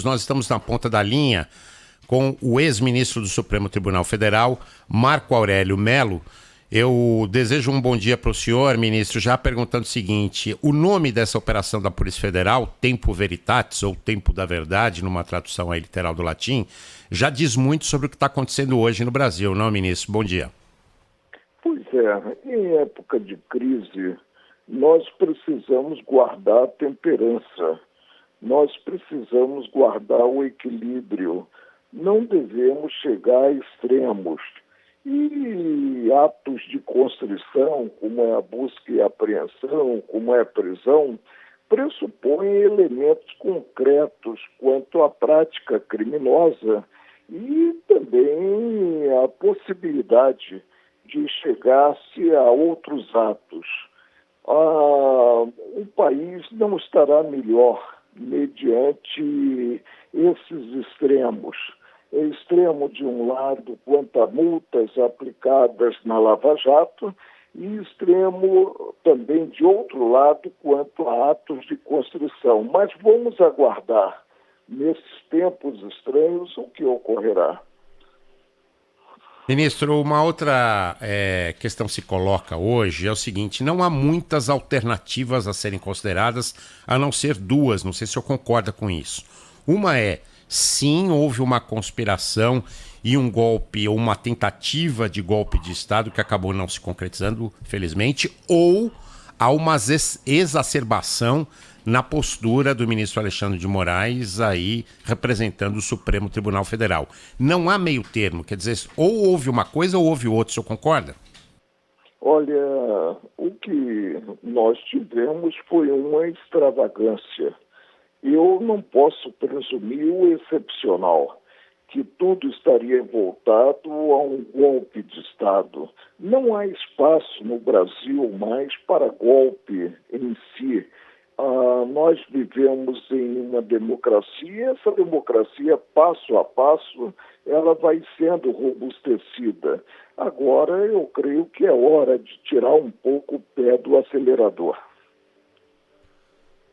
Nós estamos na ponta da linha com o ex-ministro do Supremo Tribunal Federal, Marco Aurélio Mello. Eu desejo um bom dia para o senhor, ministro, já perguntando o seguinte: o nome dessa operação da Polícia Federal, Tempo Veritatis, ou Tempo da Verdade, numa tradução aí literal do latim, já diz muito sobre o que está acontecendo hoje no Brasil, não, ministro? Bom dia. Pois é, em época de crise, nós precisamos guardar a temperança, nós precisamos guardar o equilíbrio, não devemos chegar a extremos. E atos de constrição, como é a busca e apreensão, como é a prisão, pressupõem elementos concretos quanto à prática criminosa e também a possibilidade de chegar-se a outros atos. O país não estará melhor mediante esses extremos. Extremo de um lado quanto a multas aplicadas na Lava Jato e extremo também de outro lado quanto a atos de constrição. Mas vamos aguardar, nesses tempos estranhos, o que ocorrerá. Ministro, uma outra questão se coloca hoje é o seguinte: não há muitas alternativas a serem consideradas, a não ser duas, não sei se o senhor concorda com isso. Uma é, sim, houve uma conspiração e um golpe, ou uma tentativa de golpe de Estado que acabou não se concretizando, felizmente, ou há uma exacerbação na postura do ministro Alexandre de Moraes aí representando o Supremo Tribunal Federal. Não há meio termo, quer dizer, ou houve uma coisa ou houve outra, o senhor concorda? Olha, o que nós tivemos foi uma extravagância. Eu não posso presumir o excepcional, que tudo estaria voltado a um golpe de Estado. Não há espaço no Brasil mais para golpe em si. Nós vivemos em uma democracia, essa democracia, passo a passo, ela vai sendo robustecida. Agora, eu creio que é hora de tirar um pouco o pé do acelerador.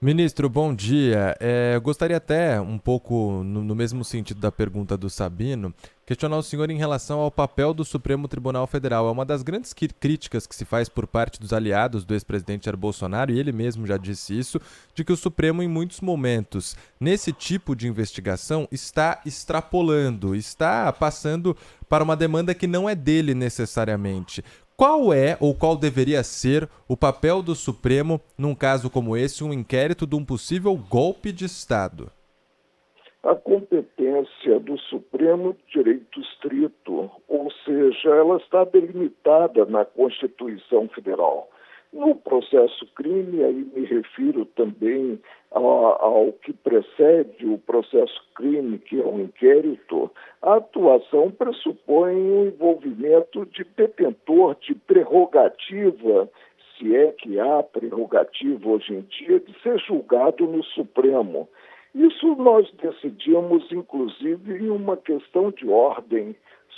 Ministro, bom dia. Eu gostaria até, um pouco no mesmo sentido da pergunta do Sabino, questionar o senhor em relação ao papel do Supremo Tribunal Federal. É uma das grandes críticas que se faz por parte dos aliados do ex-presidente Jair Bolsonaro, e ele mesmo já disse isso, de que o Supremo, em muitos momentos, nesse tipo de investigação, está extrapolando, está passando para uma demanda que não é dele necessariamente. Qual é ou qual deveria ser o papel do Supremo num caso como esse, um inquérito de um possível golpe de Estado? A competência do Supremo de direito estrito, ou seja, ela está delimitada na Constituição Federal. No processo crime, aí me refiro também ao que precede o processo crime, que é um inquérito, a atuação pressupõe o envolvimento de detentor de prerrogativa, se é que há prerrogativa hoje em dia, de ser julgado no Supremo. Isso nós decidimos, inclusive, em uma questão de ordem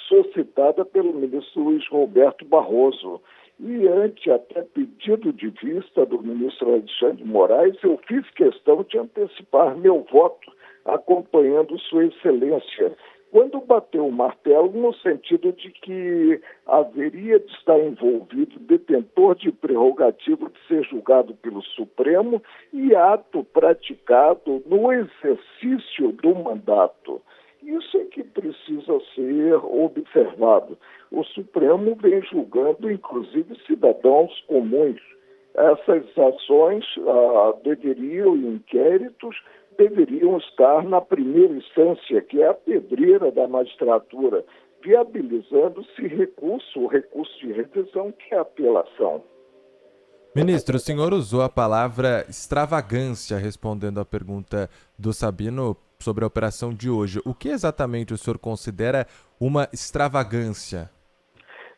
suscitada pelo ministro Luiz Roberto Barroso. E ante até pedido de vista do ministro Alexandre de Moraes, eu fiz questão de antecipar meu voto, acompanhando Sua Excelência, quando bateu o martelo no sentido de que haveria de estar envolvido detentor de prerrogativa de ser julgado pelo Supremo e ato praticado no exercício do mandato. Isso é que precisa ser observado. O Supremo vem julgando, inclusive, cidadãos comuns. Essas ações inquéritos deveriam estar na primeira instância, que é a pedreira da magistratura, viabilizando-se o recurso de revisão, que é a apelação. Ministro, o senhor usou a palavra extravagância respondendo à pergunta do Sabino sobre a operação de hoje. O que exatamente o senhor considera uma extravagância?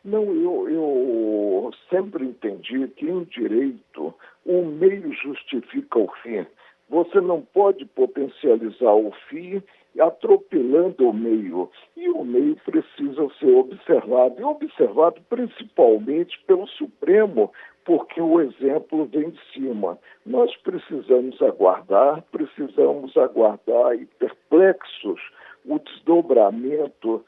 Não, eu sempre entendi que em direito o meio justifica o fim. Você não pode potencializar o fim atropelando o meio. E o meio precisa ser observado, e observado principalmente pelo Supremo, porque o exemplo vem de cima. Nós precisamos aguardar e perplexos o desdobramento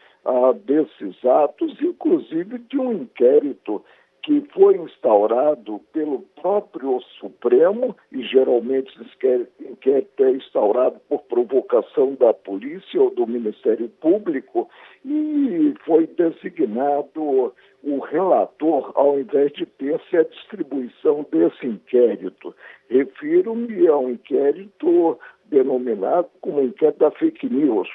desses atos, inclusive de um inquérito que foi instaurado pelo próprio Supremo, e geralmente esse inquérito é instaurado por provocação da polícia ou do Ministério Público, e foi designado o relator ao invés de ter-se a distribuição desse inquérito. Refiro-me ao inquérito denominado como inquérito da fake news.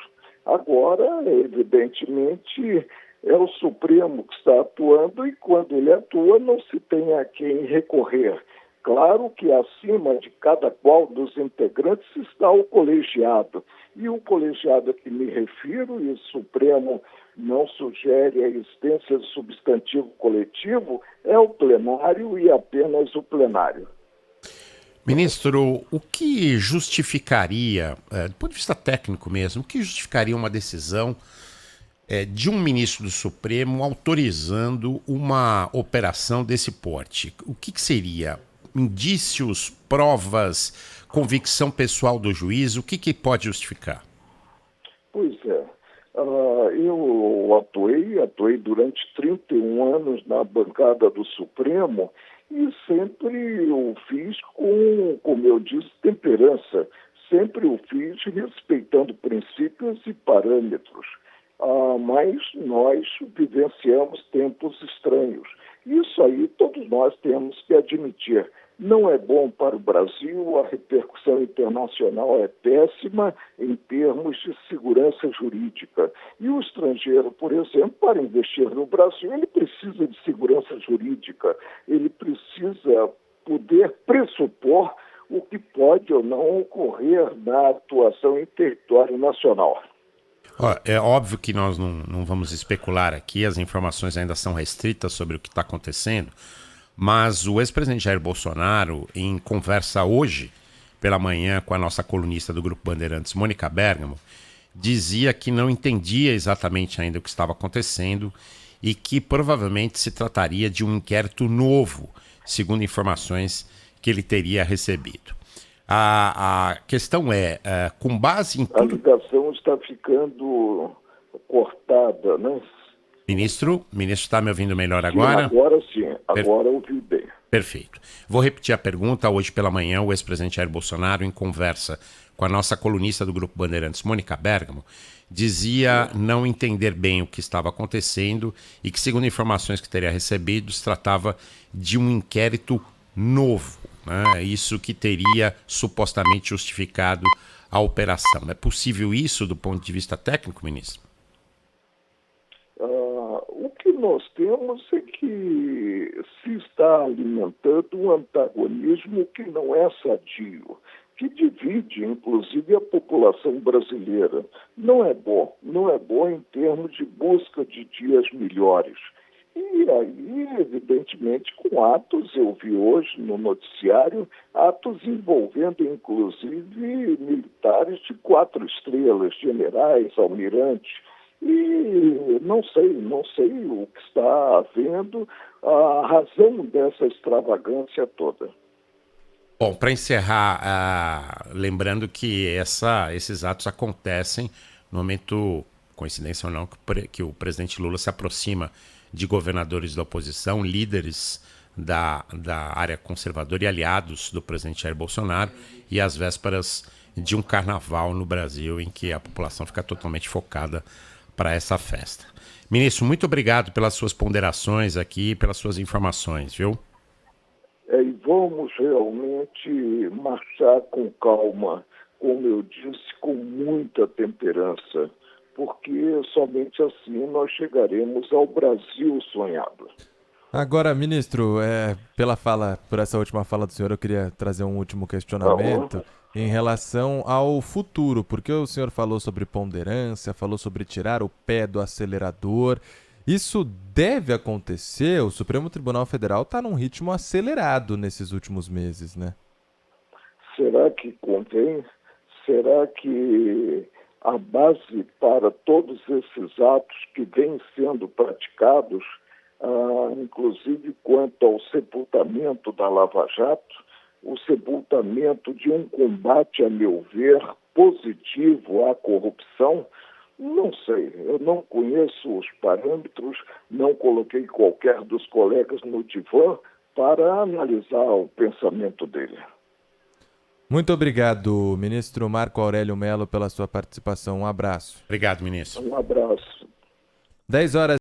Agora, evidentemente, é o Supremo que está atuando e, quando ele atua, não se tem a quem recorrer. Claro que acima de cada qual dos integrantes está o colegiado. E o colegiado a que me refiro, e o Supremo não sugere a existência de substantivo coletivo, é o plenário e apenas o plenário. Ministro, o que justificaria, do ponto de vista técnico mesmo, o que justificaria uma decisão de um ministro do Supremo autorizando uma operação desse porte? O que seria? Indícios, provas, convicção pessoal do juiz? O que pode justificar? Pois é. Eu atuei durante 31 anos na bancada do Supremo e sempre o fiz como eu disse, temperança. Sempre o fiz respeitando princípios e parâmetros. Mas nós vivenciamos tempos estranhos. Isso aí todos nós temos que admitir. Não é bom para o Brasil, a repercussão internacional é péssima em termos de segurança jurídica. E o estrangeiro, por exemplo, para investir no Brasil, ele precisa de segurança jurídica, ele precisa poder pressupor o que pode ou não ocorrer na atuação em território nacional. É óbvio que nós não vamos especular aqui, as informações ainda são restritas sobre o que está acontecendo, mas o ex-presidente Jair Bolsonaro, em conversa hoje pela manhã com a nossa colunista do Grupo Bandeirantes, Mônica Bergamo, dizia que não entendia exatamente ainda o que estava acontecendo e que provavelmente se trataria de um inquérito novo, segundo informações que ele teria recebido. A questão com base em tudo... A ligação está ficando cortada, né? Ministro está me ouvindo melhor agora? Sim, agora ouvi bem. Perfeito. Vou repetir a pergunta. Hoje pela manhã, o ex-presidente Jair Bolsonaro, em conversa com a nossa colunista do Grupo Bandeirantes, Mônica Bergamo, dizia não entender bem o que estava acontecendo e que, segundo informações que teria recebido, se tratava de um inquérito novo, né? Isso que teria supostamente justificado a operação. É possível isso do ponto de vista técnico, ministro? O que nós temos é que se está alimentando um antagonismo que não é sadio, que divide, inclusive, a população brasileira. Não é bom em termos de busca de dias melhores. E aí, evidentemente, com atos, eu vi hoje no noticiário, atos envolvendo, inclusive, militares de 4 estrelas, generais, almirantes. E não sei o que está havendo, a razão dessa extravagância toda. Bom, para encerrar, lembrando que esses atos acontecem no momento, coincidência ou não, que o presidente Lula se aproxima de governadores da oposição, líderes da área conservadora e aliados do presidente Jair Bolsonaro, e às vésperas de um carnaval no Brasil em que a população fica totalmente focada para essa festa. Ministro, muito obrigado pelas suas ponderações aqui, pelas suas informações, viu? E vamos realmente marchar com calma, como eu disse, com muita temperança, porque somente assim nós chegaremos ao Brasil sonhado. Agora, ministro, por essa última fala do senhor, eu queria trazer um último questionamento em relação ao futuro, porque o senhor falou sobre ponderância, falou sobre tirar o pé do acelerador. Isso deve acontecer? O Supremo Tribunal Federal está num ritmo acelerado nesses últimos meses, né? Será que convém? Será que a base para todos esses atos que vêm sendo praticados inclusive quanto ao sepultamento da Lava Jato, o sepultamento de um combate, a meu ver, positivo à corrupção. Não sei, eu não conheço os parâmetros, não coloquei qualquer dos colegas no divã para analisar o pensamento dele. Muito obrigado, ministro Marco Aurélio Mello, pela sua participação. Um abraço. Obrigado, ministro. Um abraço. 10 horas